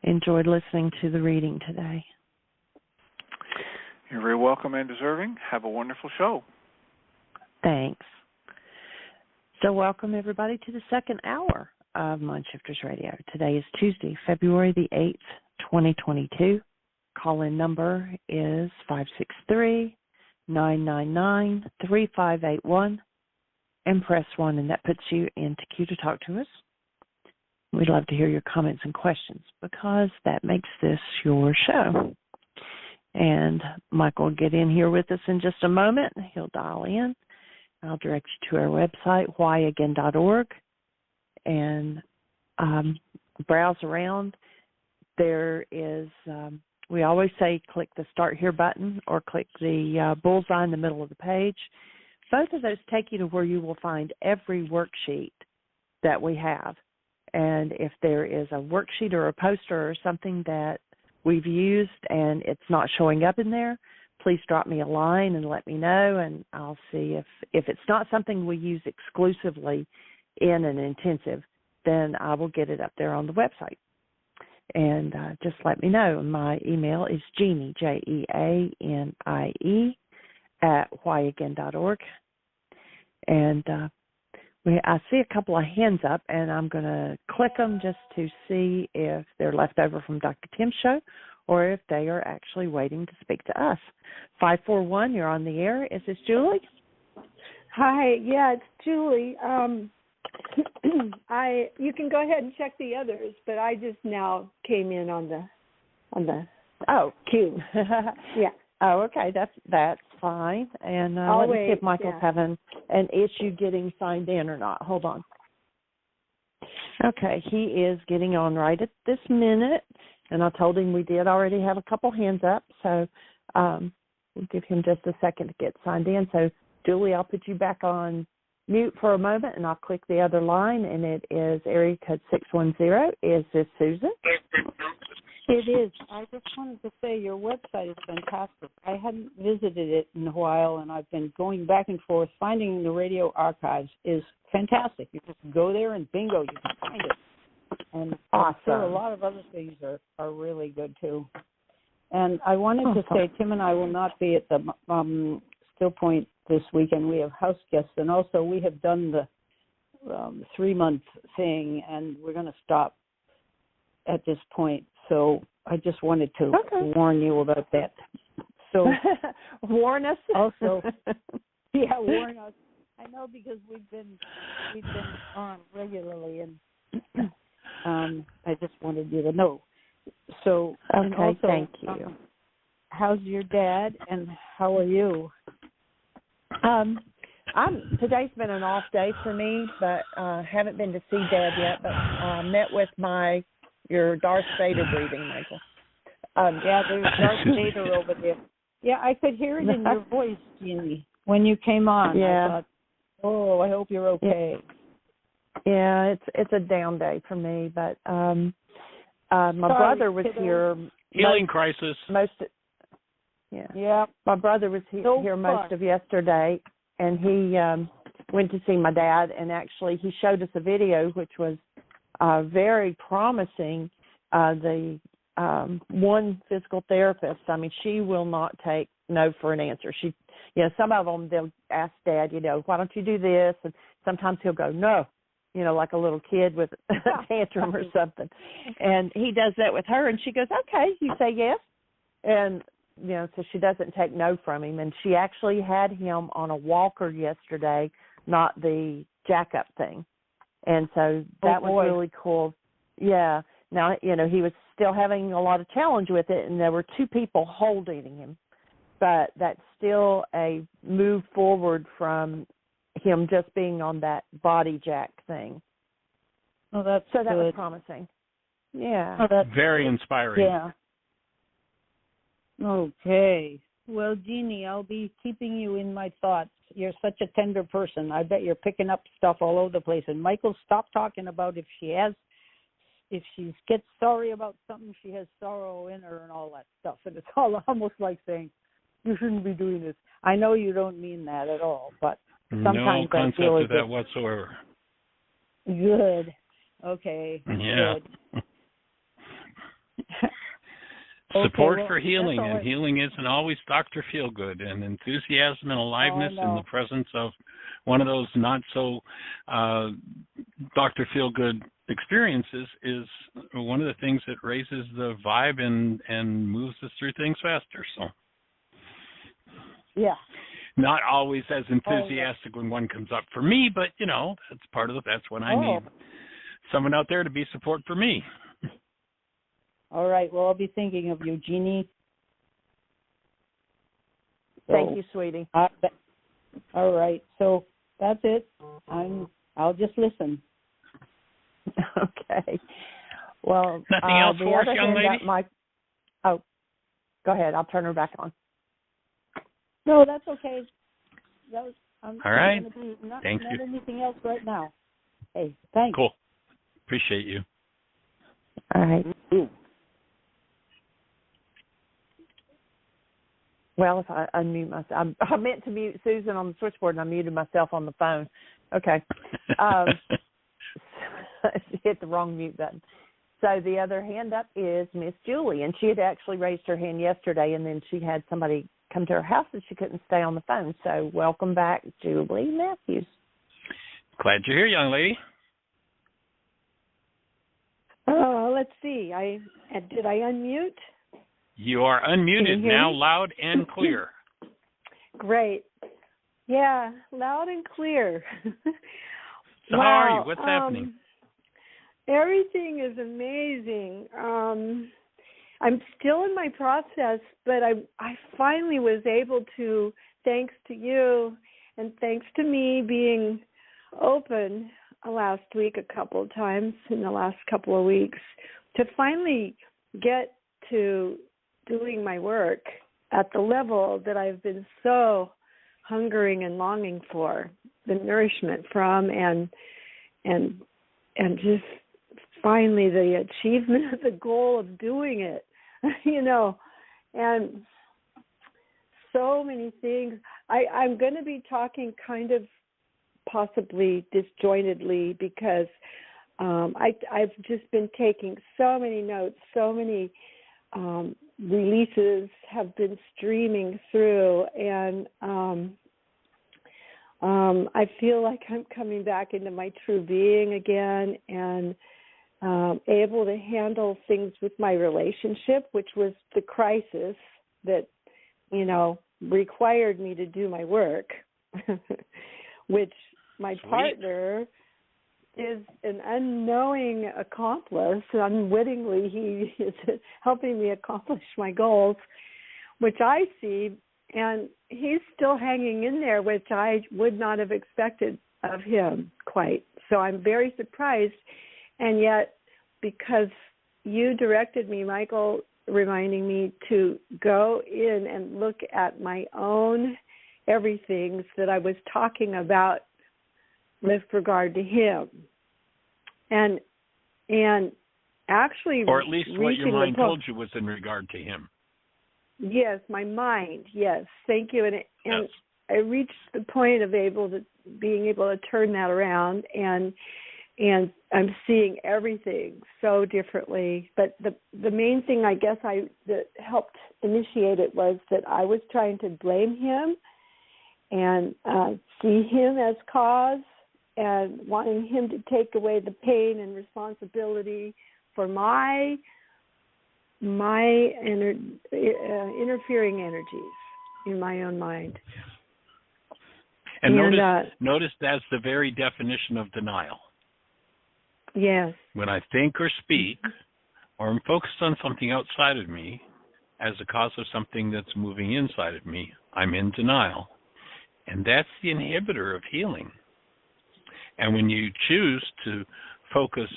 enjoyed listening to the reading today. You're very welcome and deserving. Have a wonderful show. Thanks. So welcome, everybody, to the second hour of Mindshifters Radio. Today is Tuesday, February the 8th, 2022. Call-in number is 563-999-3581 and press 1, and that puts you into queue to talk to us. We'd love to hear your comments and questions because that makes this your show. And Michael will get in here with us in just a moment. He'll dial in. I'll direct you to our website, whyagain.org, and browse around. There is, we always say click the Start Here button or click the bullseye in the middle of the page. Both of those take you to where you will find every worksheet that we have. And if there is a worksheet or a poster or something that we've used and it's not showing up in there, please drop me a line and let me know, and I'll see if it's not something we use exclusively in an intensive, then I will get it up there on the website. And just let me know. My email is Jeanie, Jeanie, @whyagain.org. And I see a couple of hands up, and I'm going to click them just to see if they're left over from Dr. Tim's show or if they are actually waiting to speak to us. 541, you're on the air. Is this Julie? Hi, yeah, it's Julie. You can go ahead and check the others, but I just now came in on the queue. Yeah. Oh, okay, that's fine. And let me see if Michael's having an issue getting signed in or not. Hold on. Okay, he is getting on right at this minute, and I told him we did already have a couple hands up, so we'll give him just a second to get signed in. So, Julie, I'll put you back on mute for a moment, and I'll click the other line, and it is area code 610. Is this Susan? It is. I just wanted to say your website is fantastic. I hadn't visited it in a while, and I've been going back and forth. Finding the radio archives is fantastic. You just go there and bingo, you can find it. And awesome. I'm sure a lot of other things are really good, too. And I wanted to say, Tim and I will not be at the Still Point this weekend. We have house guests, and also we have done the 3-month thing, and we're going to stop at this point. So I just wanted to warn you about that. So warn us. Also, warn us. I know because we've been on regularly, and I just wanted you to know. So also, thank you. How's your dad, and how are you? Today's been an off day for me, but haven't been to see Dad yet. But met with your Darth Vader breathing, Michael. There's Darth Vader over there. Yeah, I could hear it in your voice, Jeannie, when you came on. Yeah. I thought, I hope you're okay. Yeah, it's a down day for me, but my brother was here. Healing crisis. My brother was here most of yesterday, and he went to see my dad, and actually he showed us a video which was very promising. The one physical therapist, I mean, she will not take no for an answer. She, some of them, they'll ask Dad, why don't you do this? And sometimes he'll go, no, like a little kid with a tantrum or something. And he does that with her, and she goes, okay, you say yes. And, so she doesn't take no from him. And she actually had him on a walker yesterday, not the jack-up thing. And so that was really cool. Yeah. Now, he was still having a lot of challenge with it, and there were 2 people holding him. But that's still a move forward from him just being on that body jack thing. Oh, that's so that good. was promising. Yeah. Oh, that's very inspiring. Yeah. Okay. Well, Jeannie, I'll be keeping you in my thoughts. You're such a tender person. I bet you're picking up stuff all over the place. And Michael, stop talking about if she gets sorry about something, she has sorrow in her and all that stuff. And it's all almost like saying, you shouldn't be doing this. I know you don't mean that at all, but sometimes no concept I feel of that whatsoever. Good. Okay. Yeah. Good. Support well, for healing, that's all and healing isn't always Dr. Feelgood, and enthusiasm and aliveness in the presence of one of those not so Dr. Feelgood experiences is one of the things that raises the vibe and moves us through things faster. So, yeah, not always as enthusiastic when one comes up for me, but that's when I need someone out there to be support for me. All right. Well, I'll be thinking of you, Jeannie. Thank you, sweetie. All right. So that's it. I'll just listen. Okay. Well, nothing else for us, young lady? Go ahead. I'll turn her back on. No, that's okay. All right. Thank you. Not anything else right now. Hey, thanks. Cool. Appreciate you. All right. Well, if I unmute myself, I meant to mute Susan on the switchboard, and I muted myself on the phone. Okay. Hit the wrong mute button. So the other hand up is Miss Julie, and she had actually raised her hand yesterday, and then she had somebody come to her house and she couldn't stay on the phone. So welcome back, Julie Matthews. Glad you're here, young lady. Let's see. Did I unmute? You are unmuted now, loud and clear. Great. Yeah, loud and clear. So how are you? What's happening? Everything is amazing. I'm still in my process, but I finally was able to, thanks to you and thanks to me being open last week a couple of times in the last couple of weeks, to finally get to doing my work at the level that I've been so hungering and longing for, the nourishment from, and just finally the achievement of the goal of doing it, and so many things. I'm going to be talking kind of possibly disjointedly because I've just been taking so many notes, so many releases have been streaming through, and I feel like I'm coming back into my true being again, and able to handle things with my relationship, which was the crisis that, required me to do my work, which my partner is an unknowing accomplice. Unwittingly, he is helping me accomplish my goals, which I see, and he's still hanging in there, which I would not have expected of him quite. So I'm very surprised, and yet because you directed me, Michael, reminding me to go in and look at my own everythings that I was talking about with regard to him, and actually, or at least what your mind told you was in regard to him. Yes, my mind. Yes, thank you. And yes. I reached the point of being able to turn that around, and I'm seeing everything so differently. But the main thing, I guess, that helped initiate it was that I was trying to blame him and see him as cause, and wanting him to take away the pain and responsibility for my interfering energies in my own mind. And notice that's the very definition of denial. Yes. When I think or speak, or I'm focused on something outside of me as a cause of something that's moving inside of me, I'm in denial. And that's the inhibitor of healing. And when you choose to focus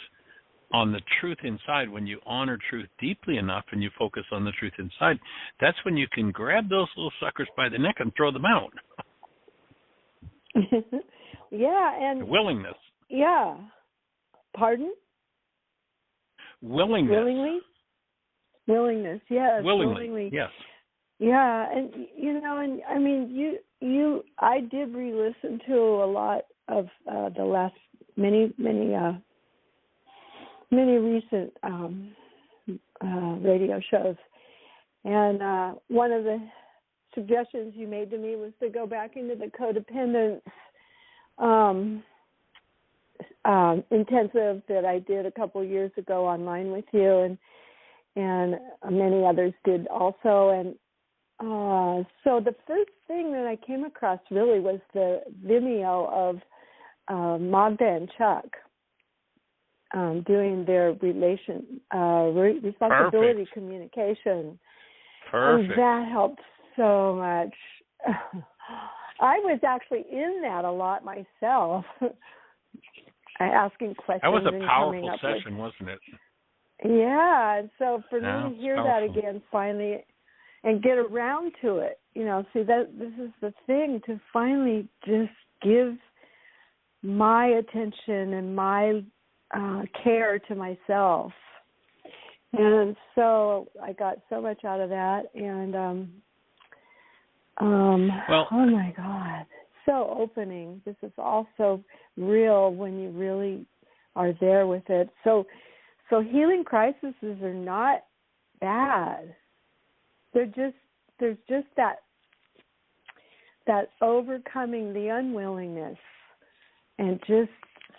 on the truth inside, when you honor truth deeply enough and you focus on the truth inside, that's when you can grab those little suckers by the neck and throw them out. Yeah, and the willingness. Yeah. Pardon? Willingness. Willingness, yes. Willingly. Yes. Yeah, and and I mean, I did re-listen to a lot of the last many recent radio shows, And one of the suggestions you made to me was to go back into the codependence intensive that I did a couple years ago online with you, and many others did also. And so the first thing that I came across really was the Vimeo of Magda and Chuck doing their responsibility communication. Perfect. And that helped so much. I was actually in that a lot myself, asking questions. That was a and powerful session, wasn't it? Yeah, and so for me to hear that powerful. again finally and get around to it, see that this is the thing, to finally just give my attention and my care to myself. And so I got so much out of that, and oh my God, so opening. This is all so real when you really are there with it. So healing crises are not bad. There's just that overcoming the unwillingness and just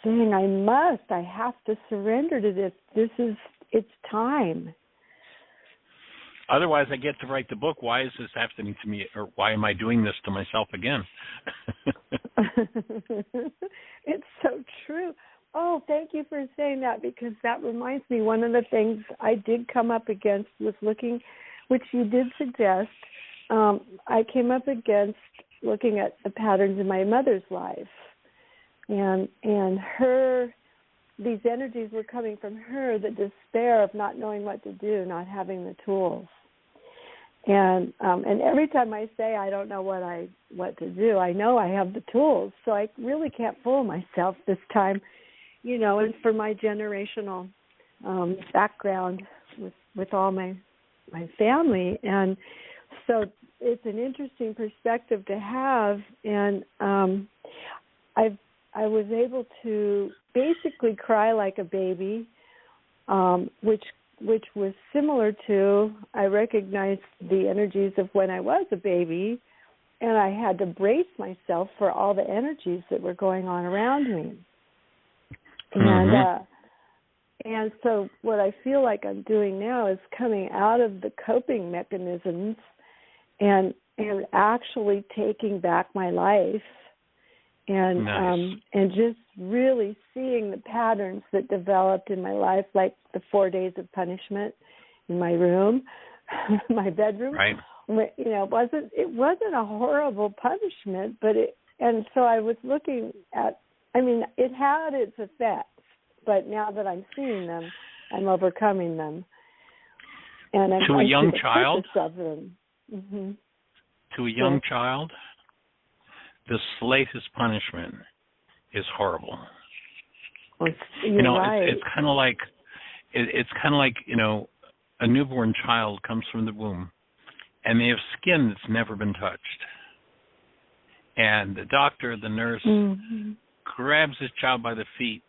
saying, I have to surrender to this. It's time. Otherwise, I get to write the book, Why is this happening to me, or why am I doing this to myself again? It's so true. Oh, thank you for saying that, because that reminds me, one of the things I did come up against was looking, which you did suggest, I came up against looking at the patterns in my mother's life. And these energies were coming from her, the despair of not knowing what to do, not having the tools. And every time I say I don't know what to do, I know I have the tools. So I really can't fool myself this time, and for my generational background with all my family. And so it's an interesting perspective to have. And I was able to basically cry like a baby, which was similar to, I recognized the energies of when I was a baby, and I had to brace myself for all the energies that were going on around me. Mm-hmm. And so what I feel like I'm doing now is coming out of the coping mechanisms and actually taking back my life. And nice. And just really seeing the patterns that developed in my life, like the 4 days of punishment in my room, my bedroom. Right. It wasn't a horrible punishment, and so I was looking at. It had its effects, but now that I'm seeing them, I'm overcoming them. And to a young child. Of them. Mm-hmm. To a young child, the slightest punishment is horrible. You're right. It's kind of like a newborn child comes from the womb, and they have skin that's never been touched, and the doctor, the nurse, mm-hmm. grabs this child by the feet,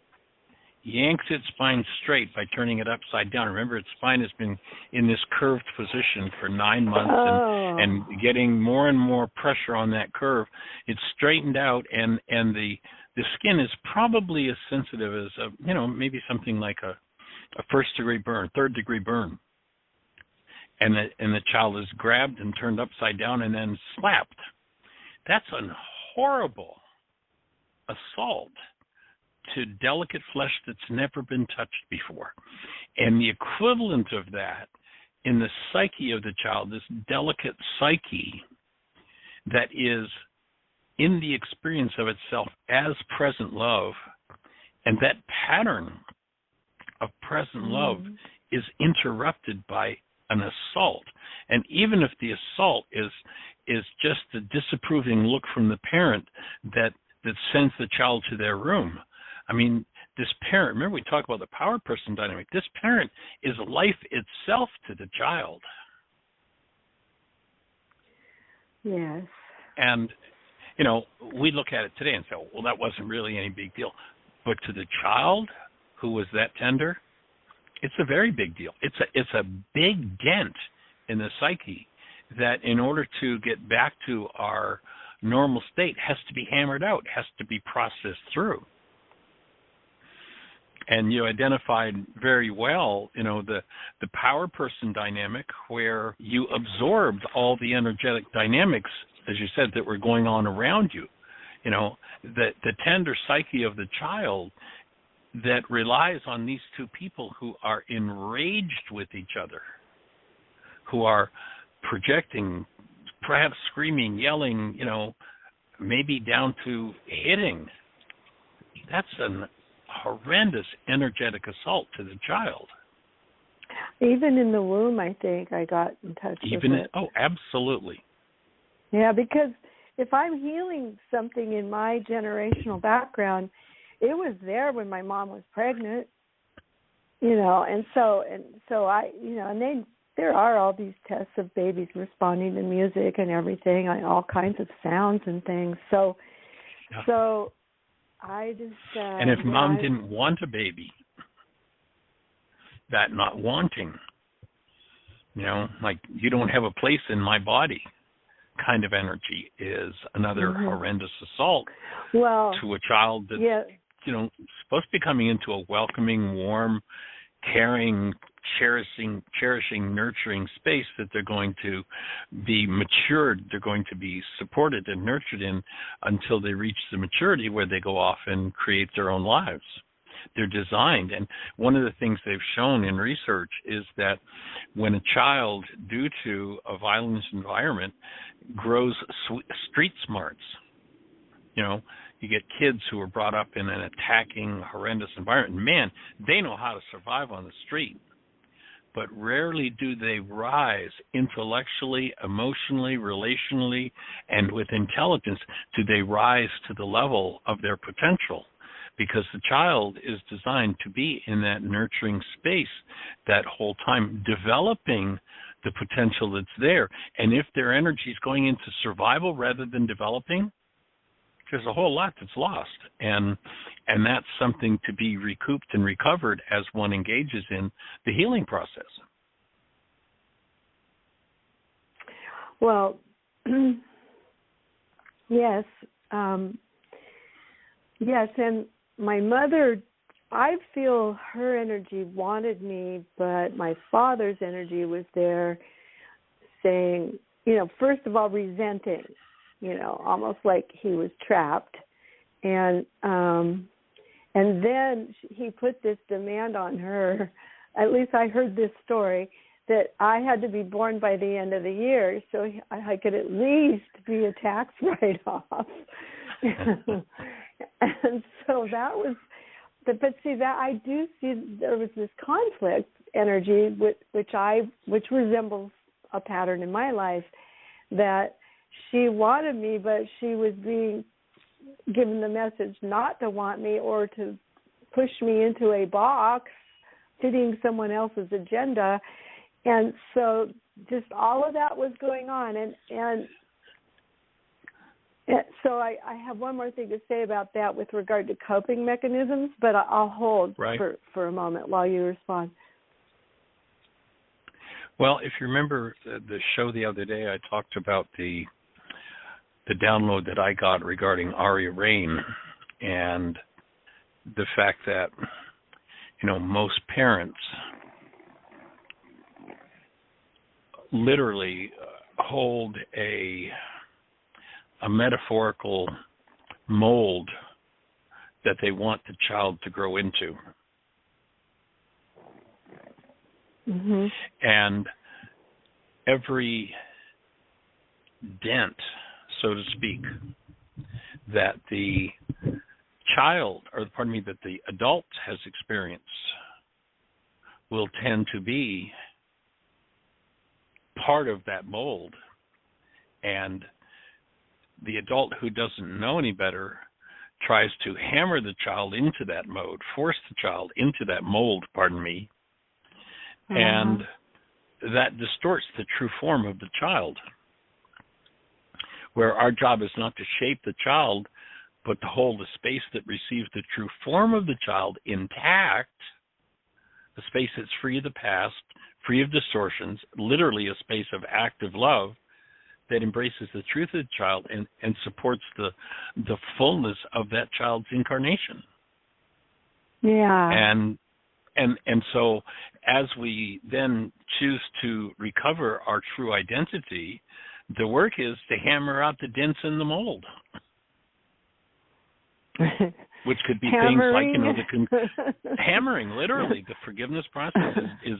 yanks its spine straight by turning it upside down. Remember, its spine has been in this curved position for 9 months, and getting more and more pressure on that curve. It's straightened out, and the skin is probably as sensitive as maybe something like a first-degree burn, third-degree burn. And the child is grabbed and turned upside down and then slapped. That's a horrible assault to delicate flesh that's never been touched before. And the equivalent of that in the psyche of the child, this delicate psyche that is in the experience of itself as present love, and that pattern of present love is interrupted by an assault. And even if the assault is just a disapproving look from the parent that sends the child to their room, this parent, remember we talked about the power person dynamic, this parent is life itself to the child. Yes. And, we look at it today and say, well, that wasn't really any big deal. But to the child who was that tender, it's a very big deal. It's a big dent in the psyche that in order to get back to our normal state has to be hammered out, has to be processed through. And you identified very well, the power person dynamic, where you absorbed all the energetic dynamics, as you said, that were going on around you. The tender psyche of the child that relies on these two people who are enraged with each other, who are projecting, perhaps screaming, yelling, maybe down to hitting. That's an horrendous energetic assault to the child. Even in the womb, I think I got in touch with it. Oh, absolutely. Yeah, because if I'm healing something in my generational background, it was there when my mom was pregnant, and so I, and then there are all these tests of babies responding to music and everything, all kinds of sounds and things. So I just and if mom didn't want a baby, that not wanting, like you don't have a place in my body kind of energy is another horrendous assault to a child that's supposed to be coming into a welcoming, warm, caring, cherishing, nurturing space that they're going to be matured, they're going to be supported and nurtured in until they reach the maturity where they go off and create their own lives. They're designed, and one of the things they've shown in research is that when a child, due to a violent environment, grows street smarts, you get kids who are brought up in an attacking, horrendous environment. Man, they know how to survive on the street. But rarely do they rise intellectually, emotionally, relationally, and with intelligence do they rise to the level of their potential, because the child is designed to be in that nurturing space that whole time, developing the potential that's there. And if their energy is going into survival rather than developing, there's a whole lot that's lost. And that's something to be recouped and recovered as one engages in the healing process. Well, yes. Yes, and my mother, I feel her energy wanted me, but my father's energy was there saying, first of all, resenting, almost like he was trapped. And then he put this demand on her, at least I heard this story, that I had to be born by the end of the year so I could at least be a tax write-off. And so that was, but see, that I do see there was this conflict energy which resembles a pattern in my life, that she wanted me, but she was being given the message not to want me or to push me into a box fitting someone else's agenda. And so just all of that was going on. And so I have one more thing to say about that with regard to coping mechanisms, but I'll hold for a moment while you respond. Well, if you remember the show the other day, I talked about the download that I got regarding Aria Rain and the fact that, most parents literally hold a metaphorical mold that they want the child to grow into. Mm-hmm. And every dent, so to speak, that the that the adult has experienced will tend to be part of that mold. And the adult who doesn't know any better tries to hammer the child into that mode, force the child into that mold, and that distorts the true form of the child. Where our job is not to shape the child, but to hold a space that receives the true form of the child intact, a space that's free of the past, free of distortions, literally a space of active love that embraces the truth of the child and supports the fullness of that child's incarnation. Yeah. And so as we then choose to recover our true identity, the work is to hammer out the dents in the mold. Which could be hammering. things like, hammering, literally. The forgiveness process is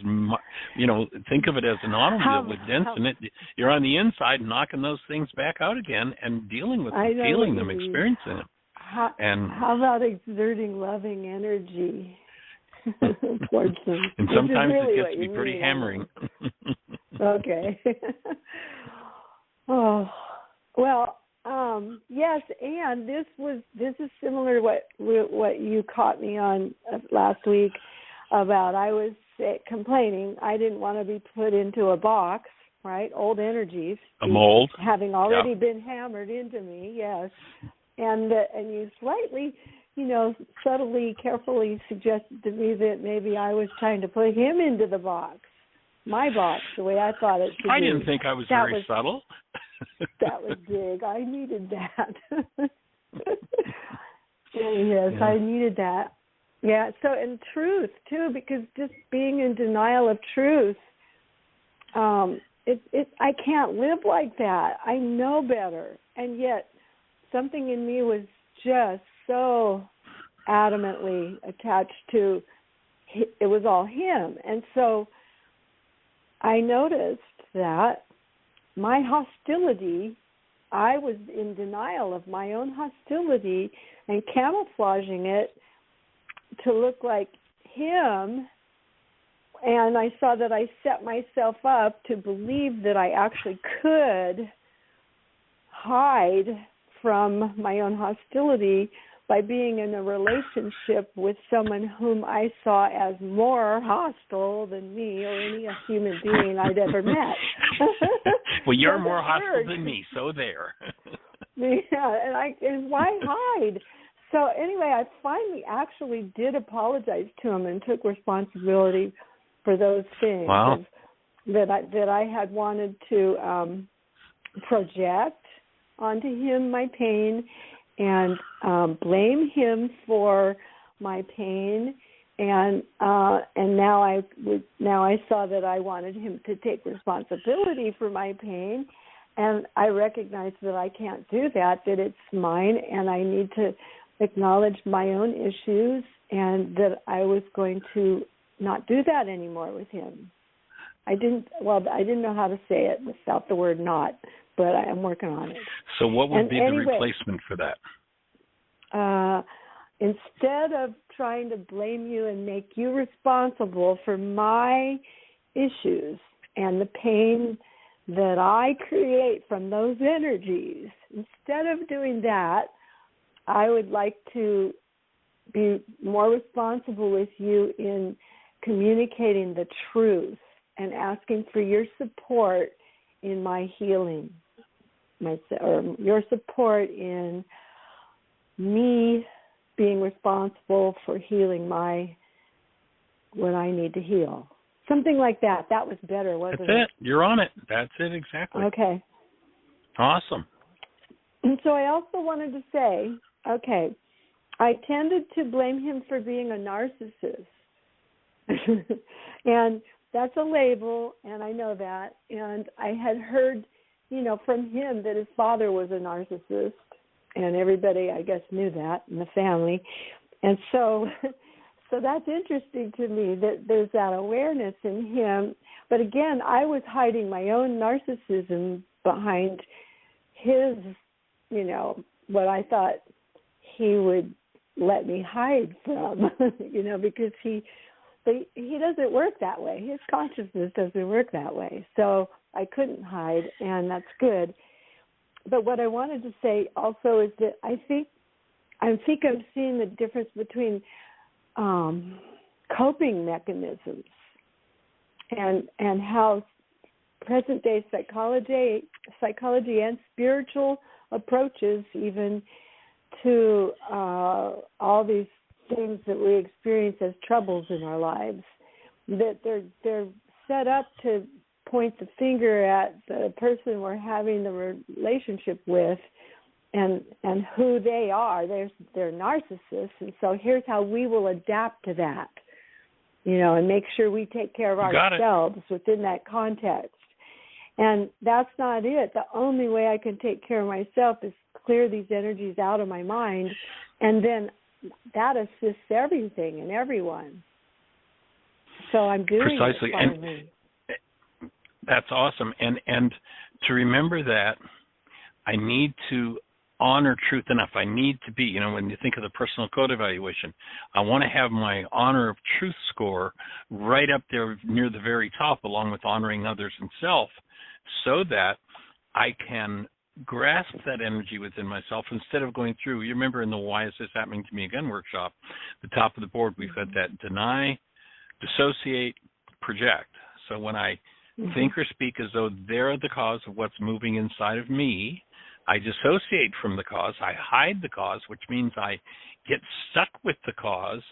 think of it as an automobile with dents in it. You're on the inside knocking those things back out again and dealing with them, feeling them, experiencing them. How about exerting loving energy towards them? And sometimes it gets to be pretty hammering. Okay. Oh, well, yes, and this is similar to what you caught me on last week about. I was complaining I didn't want to be put into a box, right? Old energies, a mold, having already been hammered into me. Yes, and you slightly, subtly, carefully suggested to me that maybe I was trying to put him into the box, my box, the way I thought it should be. I didn't think I was very subtle. That was big. I needed that. Yes, I needed that. Yeah, so in truth, too, because just being in denial of truth, I can't live like that. I know better. And yet something in me was just so adamantly attached to it was all him. And so I noticed that my hostility, I was in denial of my own hostility and camouflaging it to look like him. And I saw that I set myself up to believe that I actually could hide from my own hostility by being in a relationship with someone whom I saw as more hostile than me or any human being I'd ever met. Well, you're more hostile than me, so there. Yeah, and why hide? So anyway, I finally actually did apologize to him and took responsibility for those things. Wow. that I had wanted to project onto him my pain and blame him for my pain, and now I saw that I wanted him to take responsibility for my pain, and I recognized that I can't do that it's mine, and I need to acknowledge my own issues, and that I was going to not do that anymore with him. I didn't know how to say it without the word "not," but I am working on it. So what would be the replacement for that? Instead of trying to blame you and make you responsible for my issues and the pain that I create from those energies, instead of doing that, I would like to be more responsible with you in communicating the truth and asking for your support in my healing, or your support in me being responsible for healing what I need to heal. Something like that. That was better, wasn't it? That's it. You're on it. That's it, exactly. Okay. Awesome. And so I also wanted to say, okay, I tended to blame him for being a narcissist. And that's a label, and I know that. And I had heard, from him that his father was a narcissist, and everybody, I guess, knew that in the family. And so that's interesting to me that there's that awareness in him. But again, I was hiding my own narcissism behind his, what I thought he would let me hide from, because he doesn't work that way. His consciousness doesn't work that way. So I couldn't hide, and that's good. But what I wanted to say also is that I think I'm seeing the difference between coping mechanisms and how present-day psychology and spiritual approaches even to all these things that we experience as troubles in our lives, that they're set up to point the finger at the person we're having the relationship with and who they are. They're narcissists, and so here's how we will adapt to that, and make sure we take care of ourselves within that context. And that's not it. The only way I can take care of myself is clear these energies out of my mind, and then that assists everything and everyone. So I'm doing precisely. it finally. And that's awesome. And to remember that I need to honor truth enough. I need to be, when you think of the personal code evaluation, I want to have my honor of truth score right up there near the very top, along with honoring others and self, so that I can grasp that energy within myself instead of going through. You remember in the Why Is This Happening to Me Again workshop, the top of the board, we've got that deny, dissociate, project. So when I think or speak as though they're the cause of what's moving inside of me, I dissociate from the cause, I hide the cause, which means I get stuck with the cause,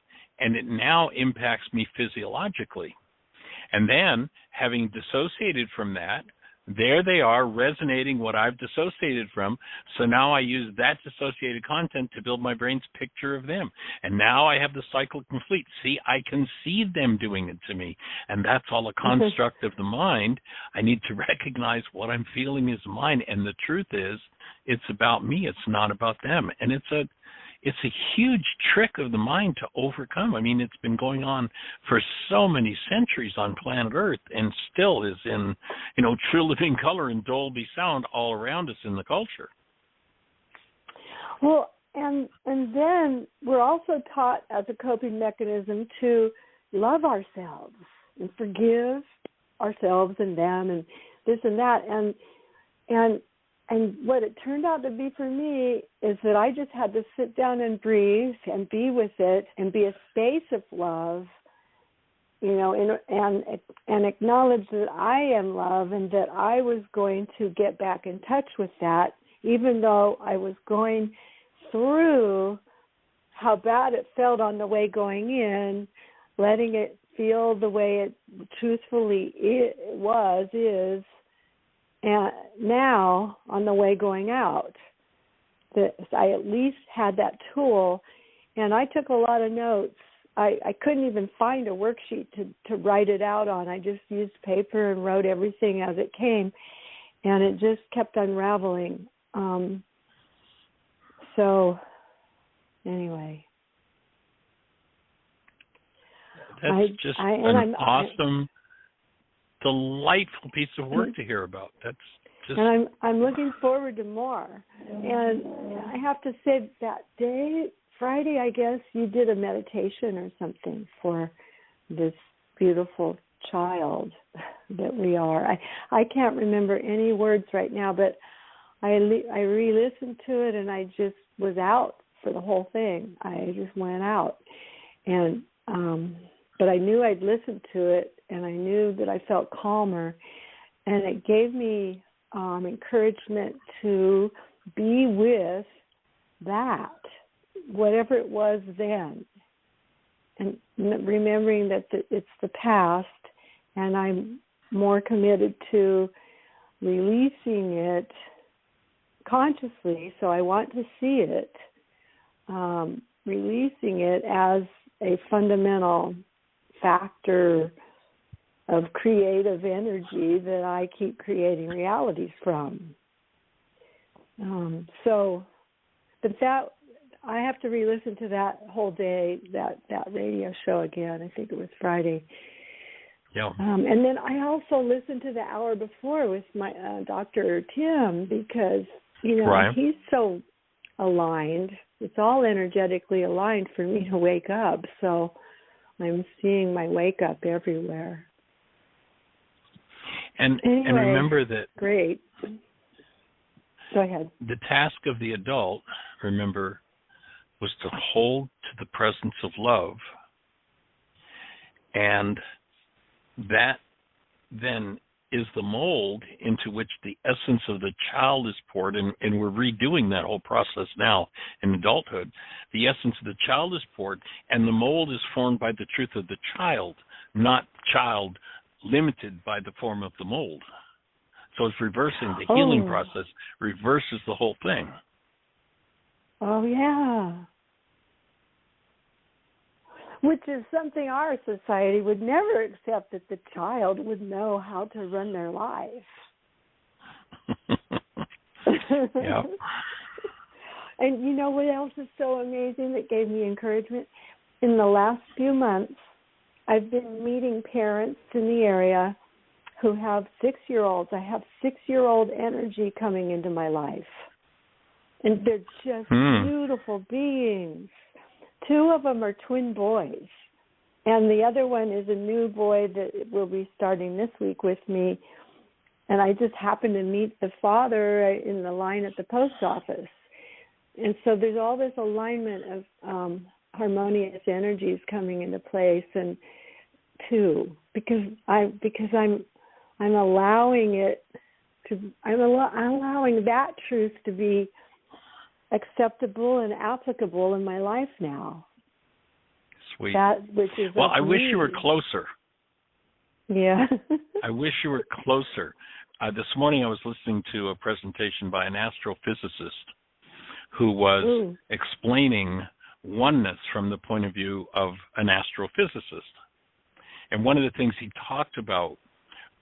and it now impacts me physiologically. And then, having dissociated from that, there they are resonating what I've dissociated from. So now I use that dissociated content to build my brain's picture of them. And now I have the cycle complete. See, I can see them doing it to me. And that's all a construct of the mind. I need to recognize what I'm feeling is mine. And the truth is, it's about me. It's not about them. And it's a huge trick of the mind to overcome. I mean, it's been going on for so many centuries on planet Earth and still is in, true living color and Dolby sound all around us in the culture. Well, and then we're also taught as a coping mechanism to love ourselves and forgive ourselves and them and this and that. And what it turned out to be for me is that I just had to sit down and breathe and be with it and be a space of love, and acknowledge that I am love and that I was going to get back in touch with that, even though I was going through how bad it felt on the way going in, letting it feel the way it truthfully is, and now on the way going out. That I at least had that tool, and I took a lot of notes. I couldn't even find a worksheet to write it out on. I just used paper and wrote everything as it came, and it just kept unraveling. So anyway. That's just an awesome, delightful piece of work to hear about. That's just... And I'm looking forward to more. And I have to say that day, Friday, I guess, you did a meditation or something for this beautiful child that we are. I can't remember any words right now, but I re-listened to it and I just was out for the whole thing. I just went out. And but I knew I'd listened to it, and I knew that I felt calmer, and it gave me encouragement to be with that, whatever it was then, and remembering that it's the past, and I'm more committed to releasing it consciously, so I want to see it, releasing it as a fundamental factor of creative energy that I keep creating realities from. But that, I have to re-listen to that whole day, that radio show again. I think it was Friday. Yeah. And then I also listened to the hour before with my Dr. Tim because, right. He's so aligned. It's all energetically aligned for me to wake up. So I'm seeing my wake up everywhere. And remember that. Great. Go ahead. The task of the adult, remember, was to hold to the presence of love. And that then is the mold into which the essence of the child is poured, and we're redoing that whole process now in adulthood. The essence of the child is poured, and the mold is formed by the truth of the child, not child limited by the form of the mold. So it's reversing the healing process, reverses the whole thing. Oh, yeah. Which is something our society would never accept, that the child would know how to run their life. Yeah. And you know what else is so amazing that gave me encouragement? In the last few months, I've been meeting parents in the area who have 6-year-olds. I have 6-year-old energy coming into my life. And they're just beautiful beings. 2 of them are twin boys. And the other one is a new boy that will be starting this week with me. And I just happened to meet the father in the line at the post office. And so there's all this alignment of harmonious energies coming into place, and too, because I'm allowing it to, I'm allowing that truth to be acceptable and applicable in my life now. Sweet. That which is well, I wish you were closer. Yeah. I wish you were closer. This morning I was listening to a presentation by an astrophysicist who was explaining oneness from the point of view of an astrophysicist. And one of the things he talked about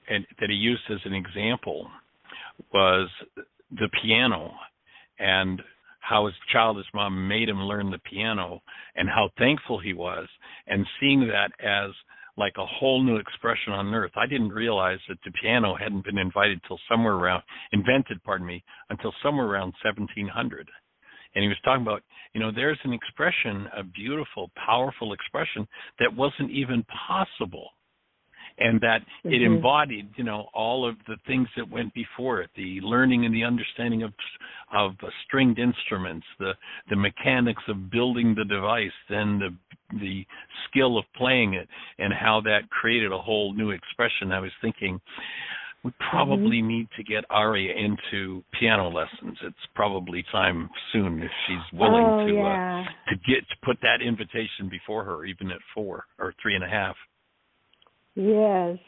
and that he used as an example was the piano, and how his childish mom made him learn the piano, and how thankful he was, and seeing that as like a whole new expression on earth. I didn't realize that the piano hadn't been invented until somewhere around 1700. And he was talking about, there's an expression, a beautiful, powerful expression that wasn't even possible. And that it embodied, all of the things that went before it, the learning and the understanding of stringed instruments, the mechanics of building the device, then the skill of playing it, and how that created a whole new expression. I was thinking, we probably need to get Aria into piano lessons. It's probably time soon, if she's willing to put that invitation before her, even at 4 or 3.5. Yes.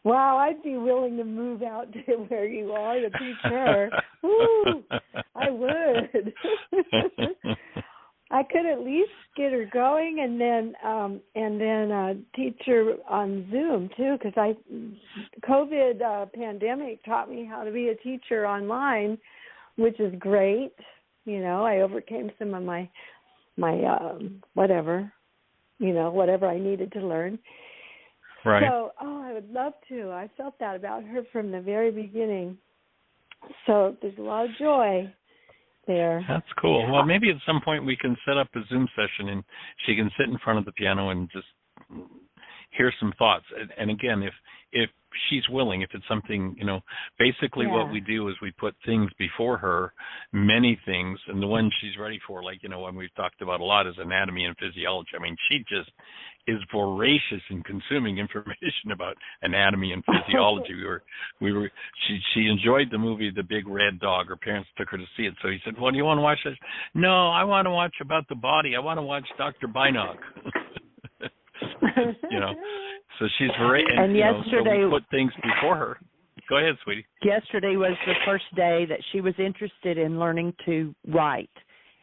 Wow, I'd be willing to move out to where you are to teach her. Woo, I would. I could at least get her going, and then teach her on Zoom too, because COVID pandemic taught me how to be a teacher online, which is great. I overcame some of my whatever I needed to learn. Right. So, I would love to. I felt that about her from the very beginning. So there's a lot of joy there. That's cool. Well, maybe at some point we can set up a Zoom session and she can sit in front of the piano and just hear some thoughts. And again, if she's willing, if it's something, basically what we do is we put things before her, many things, and the one she's ready for, like, one we've talked about a lot is anatomy and physiology. I mean, she just is voracious in consuming information about anatomy and physiology. She enjoyed the movie The Big Red Dog. Her parents took her to see it. So he said, well, do you want to watch this? No, I want to watch about the body. I want to watch Dr. Bynock. So she's very, and yesterday, so we put things before her. Go ahead, sweetie. Yesterday was the first day that she was interested in learning to write.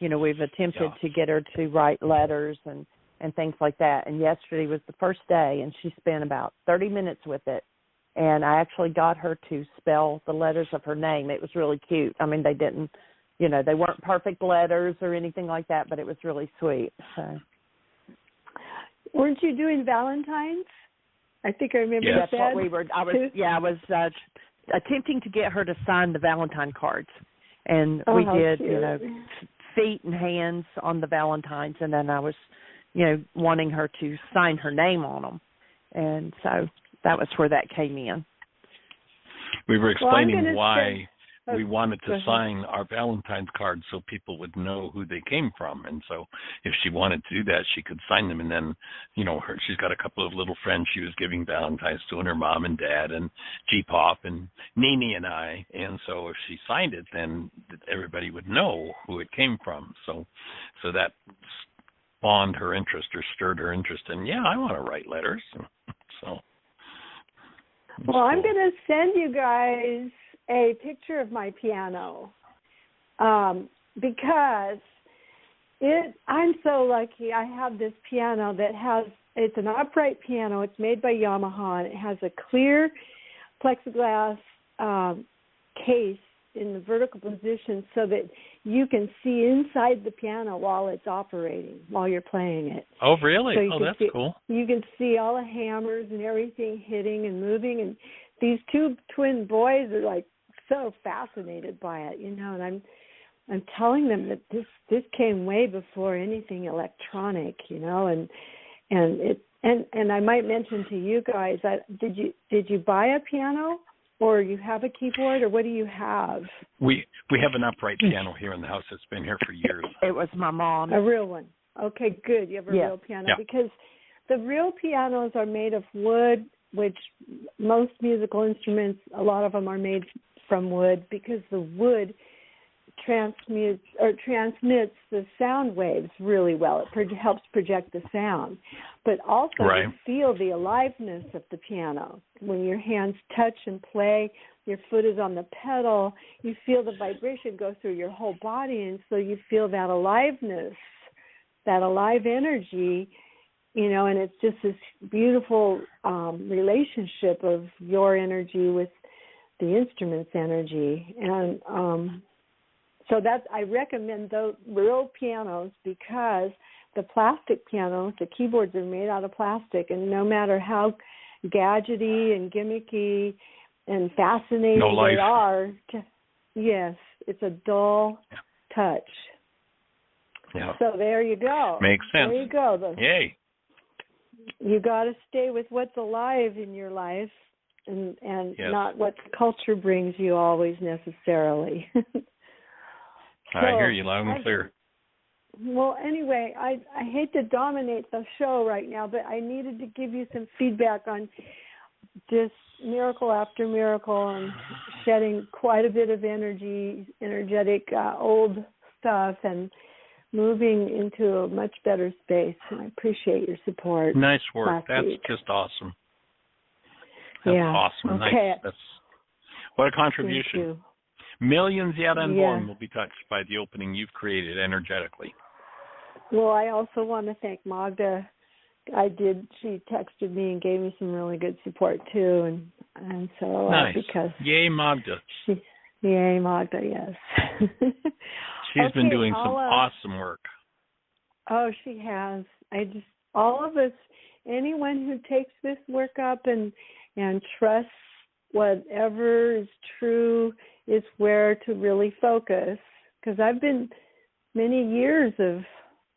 We've attempted to get her to write letters and things like that. And yesterday was the first day, and she spent about 30 minutes with it. And I actually got her to spell the letters of her name. It was really cute. I mean, they didn't, they weren't perfect letters or anything like that, but it was really sweet. So. Weren't you doing Valentine's? I think I remember you That's said. what we were. I was attempting to get her to sign the Valentine cards, and we did, cute. Feet and hands on the Valentines, and then I was, wanting her to sign her name on them, and so that was where that came in. We were explaining why we wanted to sign our Valentine's cards so people would know who they came from. And so if she wanted to do that, she could sign them. And then, she's got a couple of little friends she was giving Valentine's to, and her mom and dad and G-Pop and Nene and I. And so if she signed it, then everybody would know who it came from. So that spawned her interest or stirred her interest in, I want to write letters. So. Well, I'm going to send you guys a picture of my piano because I'm so lucky. I have this piano that it's an upright piano. It's made by Yamaha, and it has a clear plexiglass case in the vertical position so that you can see inside the piano while it's operating, while you're playing it. Oh, really? So that's cool. You can see all the hammers and everything hitting and moving, and these two twin boys are like so fascinated by it, and I'm telling them that this came way before anything electronic, and I might mention to you guys that did you buy a piano? Or you have a keyboard, or what do you have? We have an upright piano here in the house that's been here for years. It was my mom. A real one. Okay, good. You have a real piano. Yeah. Because the real pianos are made of wood, which most musical instruments, a lot of them are made from wood, because the wood transmits the sound waves really well. It helps project the sound. But also you feel the aliveness of the piano. When your hands touch and play, your foot is on the pedal, you feel the vibration go through your whole body, and so you feel that aliveness, that alive energy, and it's just this beautiful relationship of your energy with the instrument's energy. And so I recommend those real pianos, because the plastic pianos, the keyboards are made out of plastic, and no matter how gadgety and gimmicky and fascinating they are, yes, it's a dull touch. Yeah. So there you go. Makes sense. There you go. Yay. You got to stay with what's alive in your life, and not what the culture brings you always necessarily. I hear you loud and clear. Well, anyway, I hate to dominate the show right now, but I needed to give you some feedback on just miracle after miracle, and shedding quite a bit of energetic old stuff, and moving into a much better space. And I appreciate your support. Nice work. That's week. Just awesome. That's awesome. Okay. Nice. What a contribution. Thank you. Millions yet unborn will be touched by the opening you've created energetically. Well, I also want to thank Magda. She texted me and gave me some really good support too, and so nice. Because yay, Magda. Yay, Magda. Yes. She's been doing some awesome work. Oh, she has. All of us, anyone who takes this work up and trusts whatever is true is where to really focus. Because I've been many years of,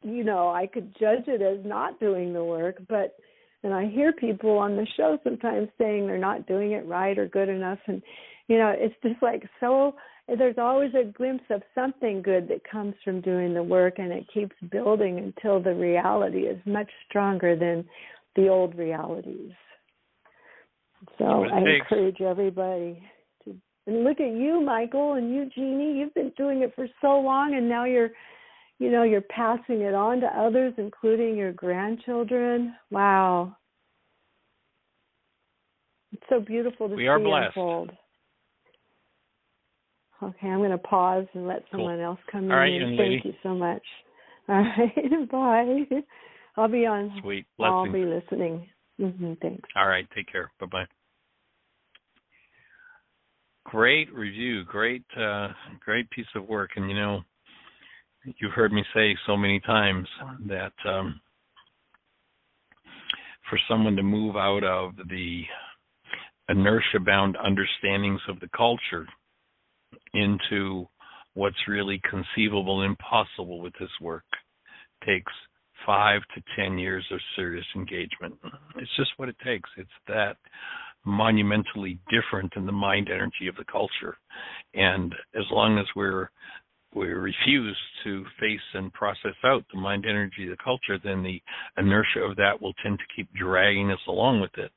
I could judge it as not doing the work, and I hear people on the show sometimes saying they're not doing it right or good enough, and it's just like, so there's always a glimpse of something good that comes from doing the work, and it keeps building until the reality is much stronger than the old realities. So I encourage everybody to, and look at you, Michael, and you, Jeannie. You've been doing it for so long, and now you're passing it on to others, including your grandchildren. Wow. It's so beautiful to see unfold. Okay, I'm going to pause and let someone else come in. All right, young lady. Thank you so much. All right, bye. I'll be on. Sweet. Blessings. I'll be listening. Thanks. All right, take care. Bye-bye. Great review. Great piece of work. And, you've heard me say so many times that for someone to move out of the inertia-bound understandings of the culture into what's really conceivable and possible with this work takes 5 to 10 years of serious engagement. It's just what it takes. It's that monumentally different in the mind energy of the culture. And as long as we refuse to face and process out the mind energy of the culture, then the inertia of that will tend to keep dragging us along with it.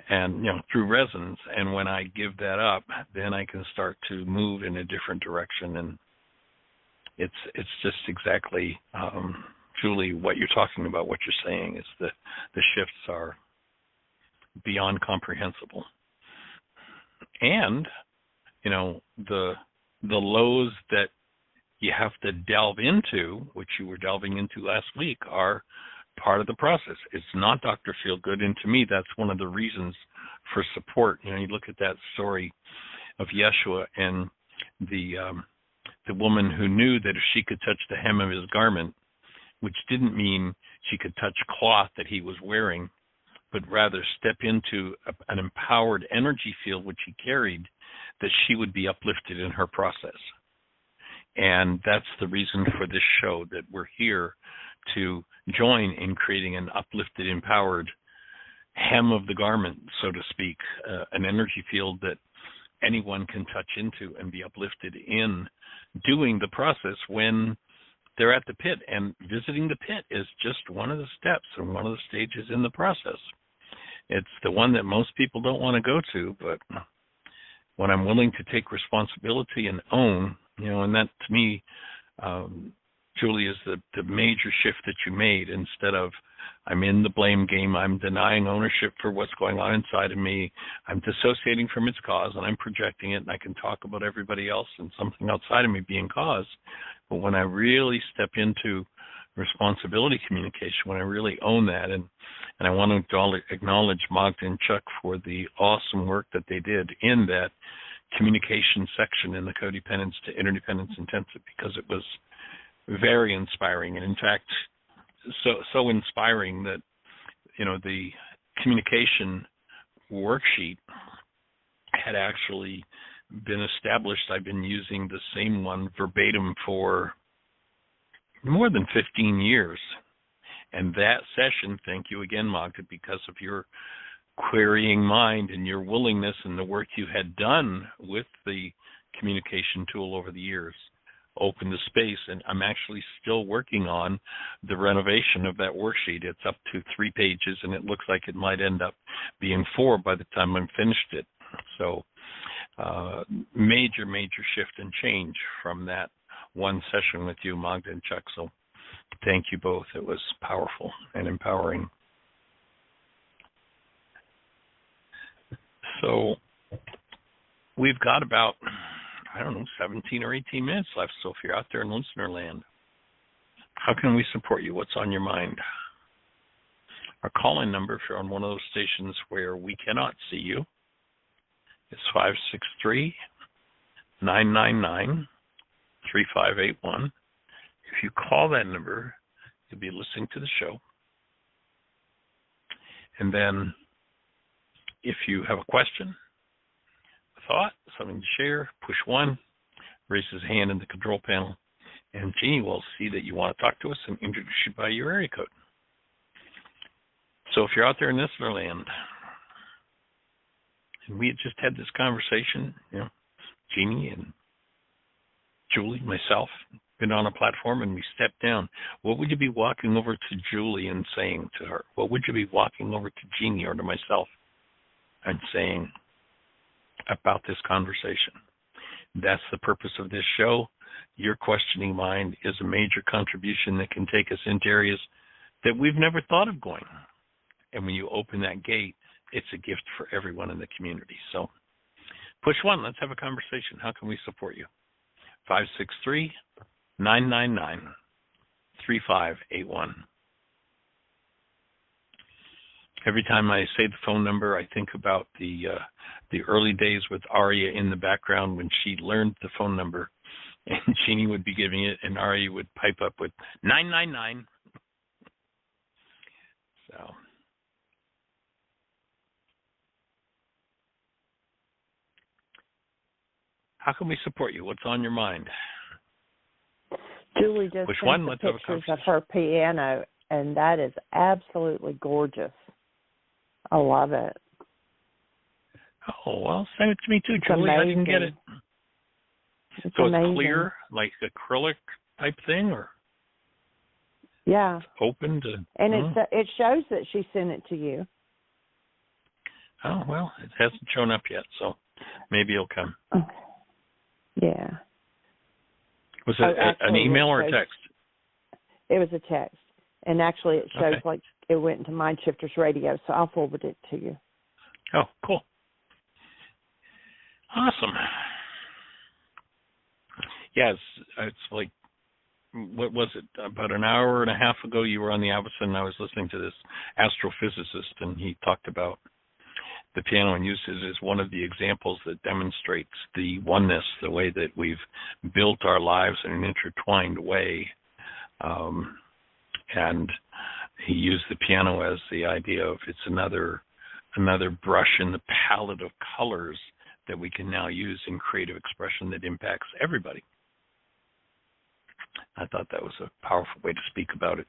And, through resonance. And when I give that up, then I can start to move in a different direction. And it's just exactly truly what you're talking about, what you're saying is the shifts are beyond comprehensible. And, the lows that you have to delve into, which you were delving into last week, are part of the process. It's not Dr. Feelgood, and to me, that's one of the reasons for support. You look at that story of Yeshua and the woman who knew that if she could touch the hem of his garment, which didn't mean she could touch cloth that he was wearing, but rather step into an empowered energy field which he carried, that she would be uplifted in her process. And that's the reason for this show, that we're here to join in creating an uplifted, empowered hem of the garment, so to speak, an energy field that anyone can touch into and be uplifted in doing the process when they're at the pit. And visiting the pit is just one of the steps and one of the stages in the process. It's the one that most people don't want to go to, but when I'm willing to take responsibility and own, and that to me, Julie, is the major shift that you made. Instead of I'm in the blame game, I'm denying ownership for what's going on inside of me, I'm dissociating from its cause, and I'm projecting it, and I can talk about everybody else and something outside of me being cause. But when I really step into responsibility communication, when I really own that, and I want to acknowledge Magda and Chuck for the awesome work that they did in that communication section in the Codependence to Interdependence Intensive, because it was very inspiring, and in fact so inspiring that the communication worksheet had actually been established. I've been using the same one verbatim for more than 15 years. And that session, thank you again, Magda, because of your querying mind and your willingness and the work you had done with the communication tool over the years, opened the space. And I'm actually still working on the renovation of that worksheet. It's up to 3 pages, and it looks like it might end up being 4 by the time I'm finished it. So major shift and change from that one session with you, Magda and Chuck. So thank you both. It was powerful and empowering. So we've got about, 17 or 18 minutes left. So if you're out there in listener land, how can we support you? What's on your mind? Our call-in number, if you're on one of those stations where we cannot see you, is 563-999-3581. If you call that number, you'll be listening to the show. And then if you have a question, a thought, something to share, push 1, raise his hand in the control panel, and Jeannie will see that you want to talk to us and introduce you by your area code. So if you're out there in listener land, and we had just had this conversation, Jeannie and Julie, myself, been on a platform, and we stepped down. What would you be walking over to Julie and saying to her? What would you be walking over to Jeannie or to myself and saying about this conversation? That's the purpose of this show. Your questioning mind is a major contribution that can take us into areas that we've never thought of going. And when you open that gate, it's a gift for everyone in the community. So push 1. Let's have a conversation. How can we support you? 563-999-3581. Every time I say the phone number, I think about the early days with Aria in the background when she learned the phone number, and Jeannie would be giving it, and Aria would pipe up with 999. So how can we support you? What's on your mind? Julie just sent the pictures of her piano, and that is absolutely gorgeous. I love it. Oh, well, send it to me too, Julie. I didn't get it. So amazing. It's clear, like acrylic type thing, or? Yeah. It's open to... And it shows that she sent it to you. Oh, well, it hasn't shown up yet, so maybe it'll come. Okay. Yeah. Was it an email or a text? It was a text. And actually it shows like it went into Mind Shifters Radio, so I'll forward it to you. Oh, cool. Awesome. Yes, it's like, what was it? About an hour and a half ago, you were on the Avison, and I was listening to this astrophysicist, and he talked about the piano and uses as one of the examples that demonstrates the oneness, the way that we've built our lives in an intertwined way. And he used the piano as the idea of it's another brush in the palette of colors that we can now use in creative expression that impacts everybody. I thought that was a powerful way to speak about it.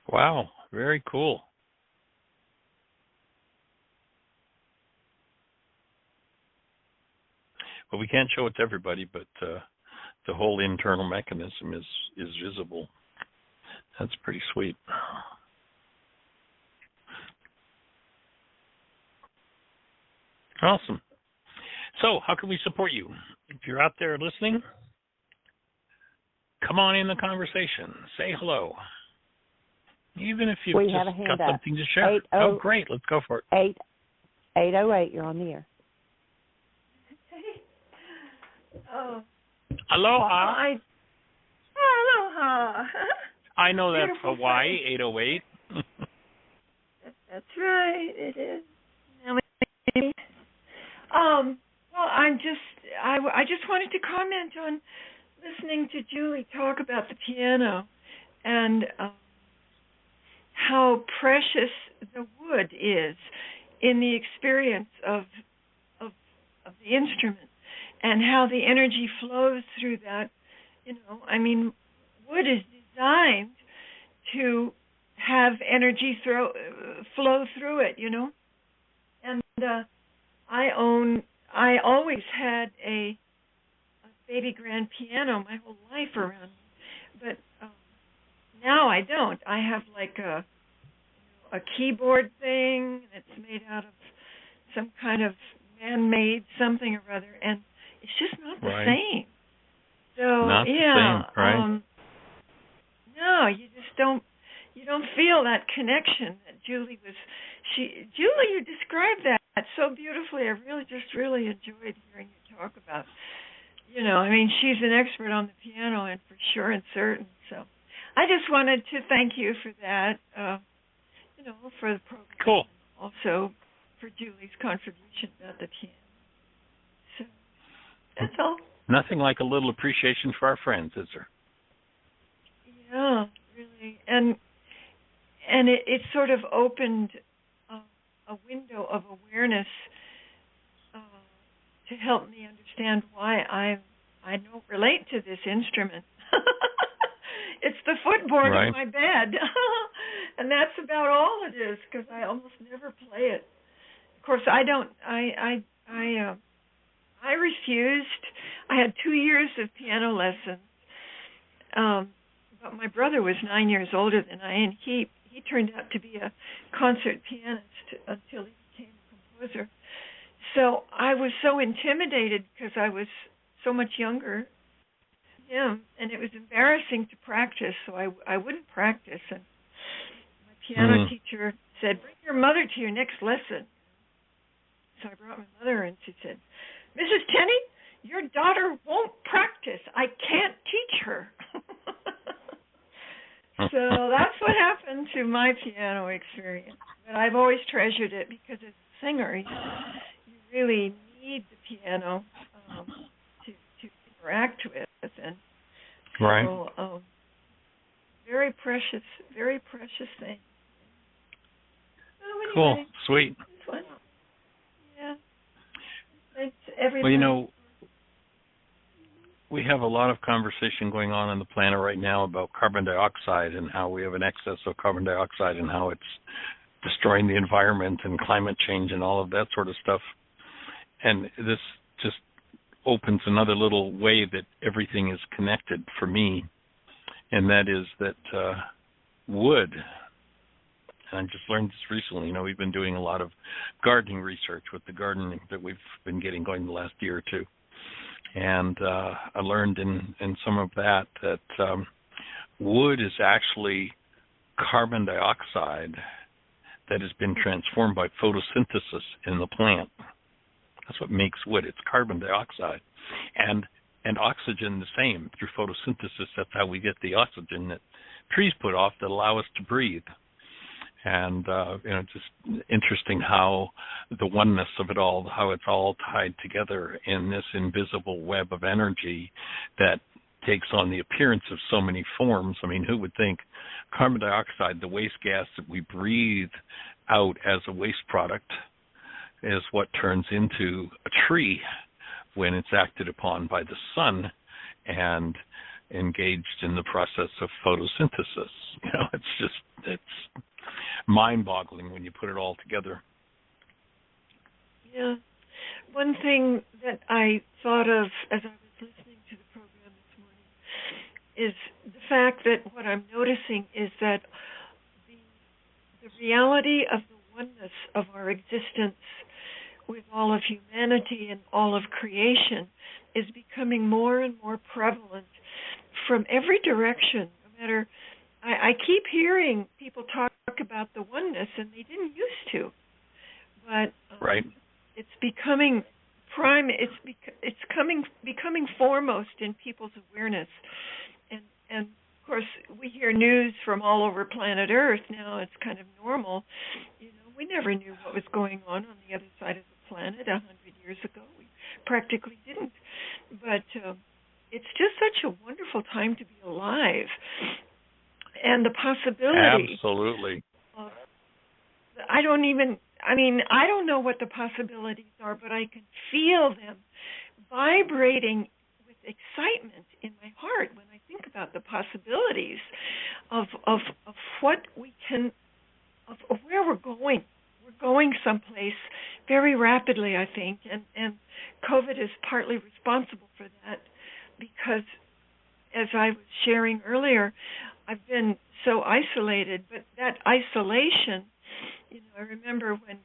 Wow, very cool. Well, we can't show it to everybody, but the whole internal mechanism is visible. That's pretty sweet. Awesome. So, how can we support you? If you're out there listening, come on in the conversation. Say hello. Even if you've just got something to share. Oh, great. Let's go for it. 808, you're on the air. Oh. Aloha. Aloha. I know that's Hawaii, 808. That's right. It is. Well, I just wanted to comment on listening to Julie talk about the piano and how precious the wood is in the experience of the instrument, and how the energy flows through that. I mean, wood is designed to have energy flow through it, And I always had a baby grand piano my whole life around me, but now I don't. I have like a keyboard thing that's made out of some kind of man-made something or other, and it's just not the same. So not the same, right? No, you just don't. You don't feel that connection that Julie, you described that so beautifully. I really enjoyed hearing you talk about. I mean, she's an expert on the piano, and for sure and certain. So, I just wanted to thank you for that. For the program. Cool. Also, for Julie's contribution about the piano. So, that's all. Nothing like a little appreciation for our friends, is there? Yeah, really. And it sort of opened a window of awareness to help me understand why I don't relate to this instrument. It's the footboard of my bed, and that's about all it is, because I almost never play it. Of course, I don't. I refused. I had 2 years of piano lessons, but my brother was 9 years older than I, and he turned out to be a concert pianist until he became a composer. So I was so intimidated because I was so much younger than him, and it was embarrassing to practice, so I wouldn't practice. And my piano teacher said, "Bring your mother to your next lesson." So I brought my mother, and she said, "Mrs. Tenney, your daughter won't practice. I can't teach her." So that's what happened to my piano experience. But I've always treasured it because as a singer, you really need the piano to interact with, and so very precious thing. So anyway, cool, sweet. Yeah. Thanks everybody. Well, we have a lot of conversation going on the planet right now about carbon dioxide and how we have an excess of carbon dioxide and how it's destroying the environment and climate change and all of that sort of stuff. And this just opens another little way that everything is connected for me, and that is that wood, and I just learned this recently, we've been doing a lot of gardening research with the gardening that we've been getting going the last year or two. And I learned in some of that wood is actually carbon dioxide that has been transformed by photosynthesis in the plant. That's what makes wood. It's carbon dioxide. And oxygen the same through photosynthesis. That's how we get the oxygen that trees put off that allow us to breathe. And just interesting how the oneness of it all, how it's all tied together in this invisible web of energy that takes on the appearance of so many forms. I mean, who would think carbon dioxide, the waste gas that we breathe out as a waste product, is what turns into a tree when it's acted upon by the sun and engaged in the process of photosynthesis. It's mind-boggling when you put it all together. Yeah. One thing that I thought of as I was listening to the program this morning is the fact that what I'm noticing is that the reality of the oneness of our existence with all of humanity and all of creation is becoming more and more prevalent from every direction. No matter, I keep hearing people talk about the oneness, and they didn't used to, but right. It's becoming prime. It's becoming foremost in people's awareness, and of course we hear news from all over planet Earth now. It's kind of normal. We never knew what was going on the other side of the planet 100 years ago. We practically didn't. But it's just such a wonderful time to be alive. And the possibility. Absolutely. I don't know what the possibilities are, but I can feel them vibrating with excitement in my heart when I think about the possibilities of what we can, of where we're going. We're going someplace very rapidly, I think, and COVID is partly responsible for that, because as I was sharing earlier, I've been so isolated, but that isolation, I remember when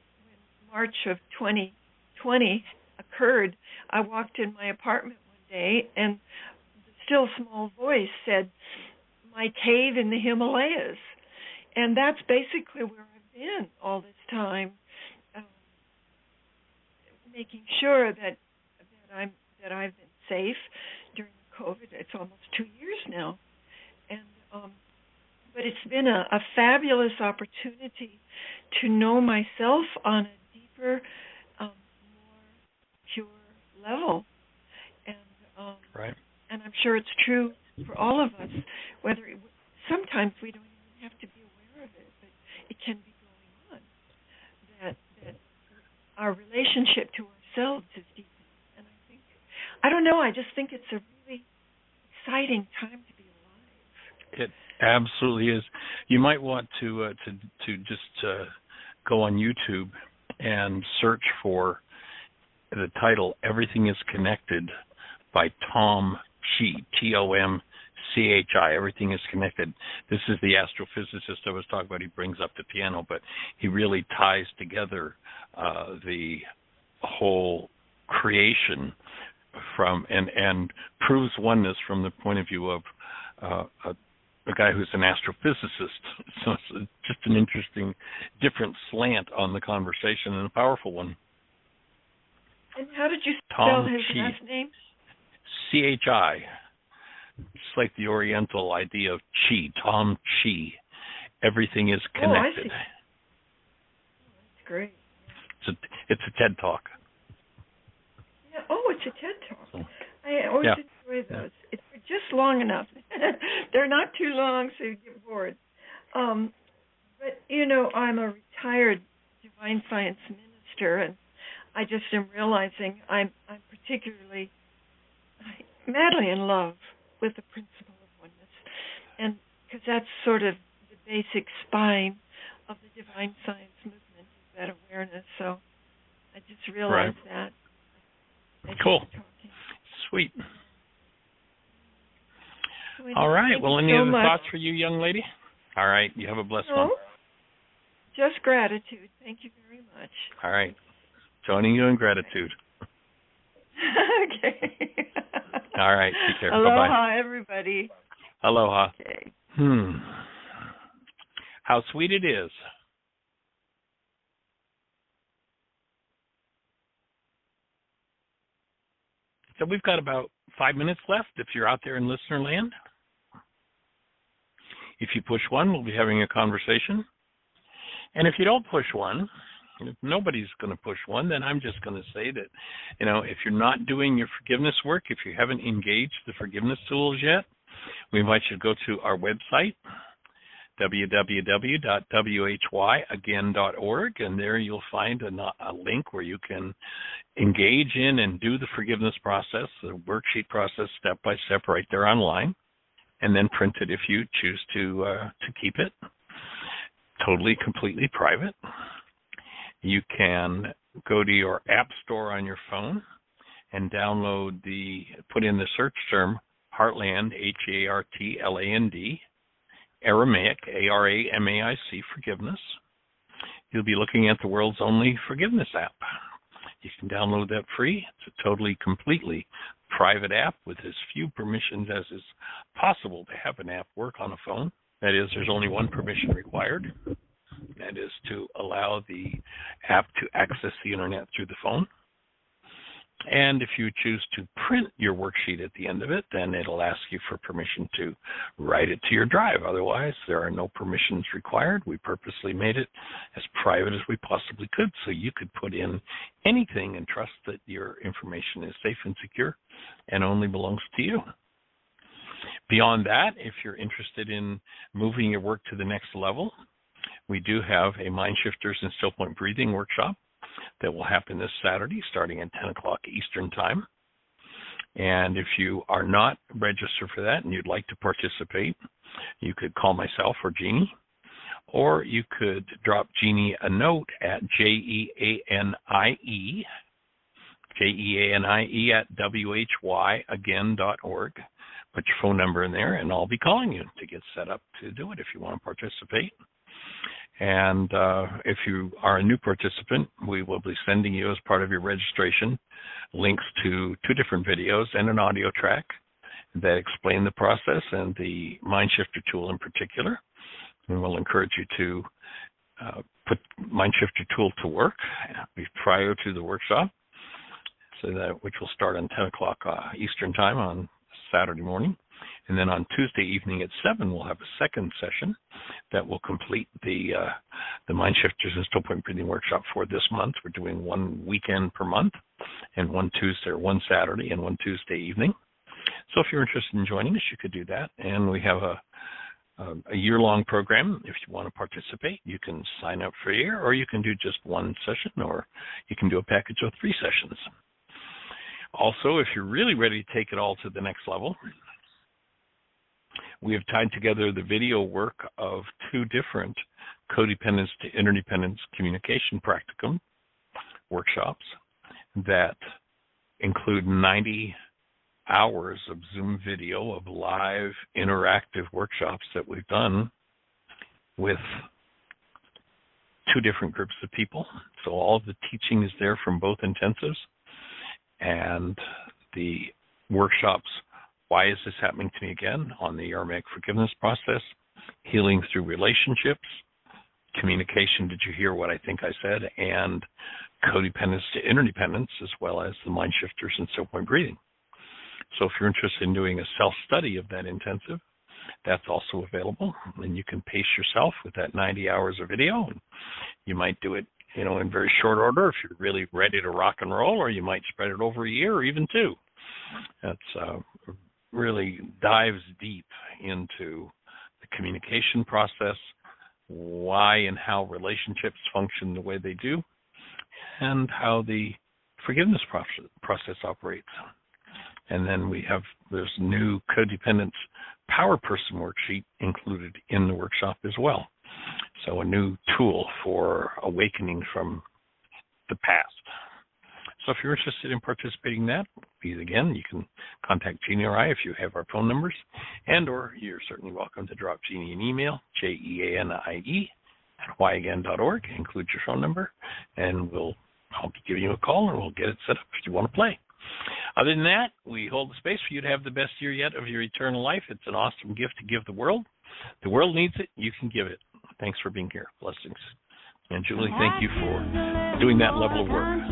March of 2020 occurred, I walked in my apartment one day and the still small voice said, "My cave in the Himalayas." And that's basically where I've been all this time, making sure that I've been safe during COVID. It's almost 2 years now, and but it's been a fabulous opportunity to know myself on a deeper, more pure level, and right. And I'm sure it's true for all of us. Sometimes we don't even have to be aware of it, but it can be going on. That our relationship to ourselves is deepening, and I don't know. I just think it's a really exciting time to be alive. It absolutely is. You might want to just go on YouTube and search for the title "Everything is Connected" by Tom Chi, Tomchi. Everything is connected. This is the astrophysicist I was talking about. He brings up the piano, but he really ties together the whole creation from and proves oneness from the point of view of a guy who's an astrophysicist. So it's just an interesting, different slant on the conversation, and a powerful one. And how did you spell his last name? Chi. It's like the Oriental idea of chi, Tom Chi. Everything is connected. Oh, I see. Oh, that's great. It's a TED Talk. Yeah. Oh, it's a TED Talk. I always enjoy those. It's just long enough. They're not too long, so you get bored. But I'm a retired divine science minister, and I just am realizing I'm particularly madly in love with the principle of oneness, and because that's sort of the basic spine of the divine science movement, is that awareness. So I just realized that. Cool. Sweet. All right. Well, any other thoughts for you, young lady? All right. You have a blessed one. Just gratitude. Thank you very much. All right. Joining you in gratitude. Okay. All right. Take care. Aloha, Bye-bye. everybody. Aloha. Okay. How sweet it is. So we've got about 5 minutes left if you're out there in listener land. If you push 1, we'll be having a conversation. And if you don't push 1, if nobody's going to push 1, then I'm just going to say that, if you're not doing your forgiveness work, if you haven't engaged the forgiveness tools yet, we invite you to go to our website, www.whyagain.org, and there you'll find a link where you can engage in and do the forgiveness process, the worksheet process, step by step, right there online, and then print it if you choose to keep it. Totally, completely private. You can go to your app store on your phone and put in the search term Heartland, H-A-R-T-L-A-N-D, Aramaic, A-R-A-M-A-I-C, forgiveness. You'll be looking at the world's only forgiveness app. You can download that free. It's a totally, completely private app with as few permissions as is possible to have an app work on a phone. That is, there's only one permission required. That is to allow the app to access the internet through the phone. And if you choose to print your worksheet at the end of it, then it'll ask you for permission to write it to your drive. Otherwise, there are no permissions required. We purposely made it as private as we possibly could so you could put in anything and trust that your information is safe and secure and only belongs to you. Beyond that, if you're interested in moving your work to the next level, we do have a Mind Shifters and Still Point Breathing workshop that will happen this Saturday starting at 10 o'clock Eastern Time. And if you are not registered for that and you'd like to participate, you could call myself or Jeannie, or you could drop Jeannie a note at Jeanie at whyagain.org. Put your phone number in there, and I'll be calling you to get set up to do it if you want to participate. And if you are a new participant, we will be sending you, as part of your registration, links to 2 different videos and an audio track that explain the process and the Mind Shifter tool in particular. And we'll encourage you to put Mind Shifter tool to work prior to the workshop, which will start on 10 o'clock Eastern Time on Saturday morning. And then on Tuesday evening at 7, we'll have a second session that will complete the Mind Shifters and Still Point Breathing workshop for this month. We're doing one weekend per month, and one Saturday and one Tuesday evening. So if you're interested in joining us, you could do that. And we have a year-long program. If you want to participate, you can sign up for a year, or you can do just one session, or you can do a package of 3 sessions. Also, if you're really ready to take it all to the next level, we have tied together the video work of 2 different codependence to interdependence communication practicum workshops that include 90 hours of Zoom video of live interactive workshops that we've done with 2 different groups of people. So all of the teaching is there from both intensives, and the workshops, Why Is This Happening to Me Again, on the Aramaic forgiveness process, Healing Through Relationships, Communication, Did You Hear What I Think I Said, and Codependence to Interdependence, as well as the Mind Shifters and Still Point Breathing. So if you're interested in doing a self-study of that intensive, that's also available, and you can pace yourself with that 90 hours of video. You might do it, in very short order if you're really ready to rock and roll, or you might spread it over a year or even 2. That's really dives deep into the communication process, why and how relationships function the way they do, and how the forgiveness process operates. And then there's a new codependence power person worksheet included in the workshop as well. So a new tool for awakening from the past. So if you're interested in participating in that, again, you can contact Jeannie or I if you have our phone numbers, or you're certainly welcome to drop Jeannie an email, JEANIE at whyagain.org, include your phone number, and I'll be giving you a call and we'll get it set up if you want to play. Other than that, we hold the space for you to have the best year yet of your eternal life. It's an awesome gift to give the world. The world needs it. You can give it. Thanks for being here. Blessings. And Julie, thank you for doing that level of work.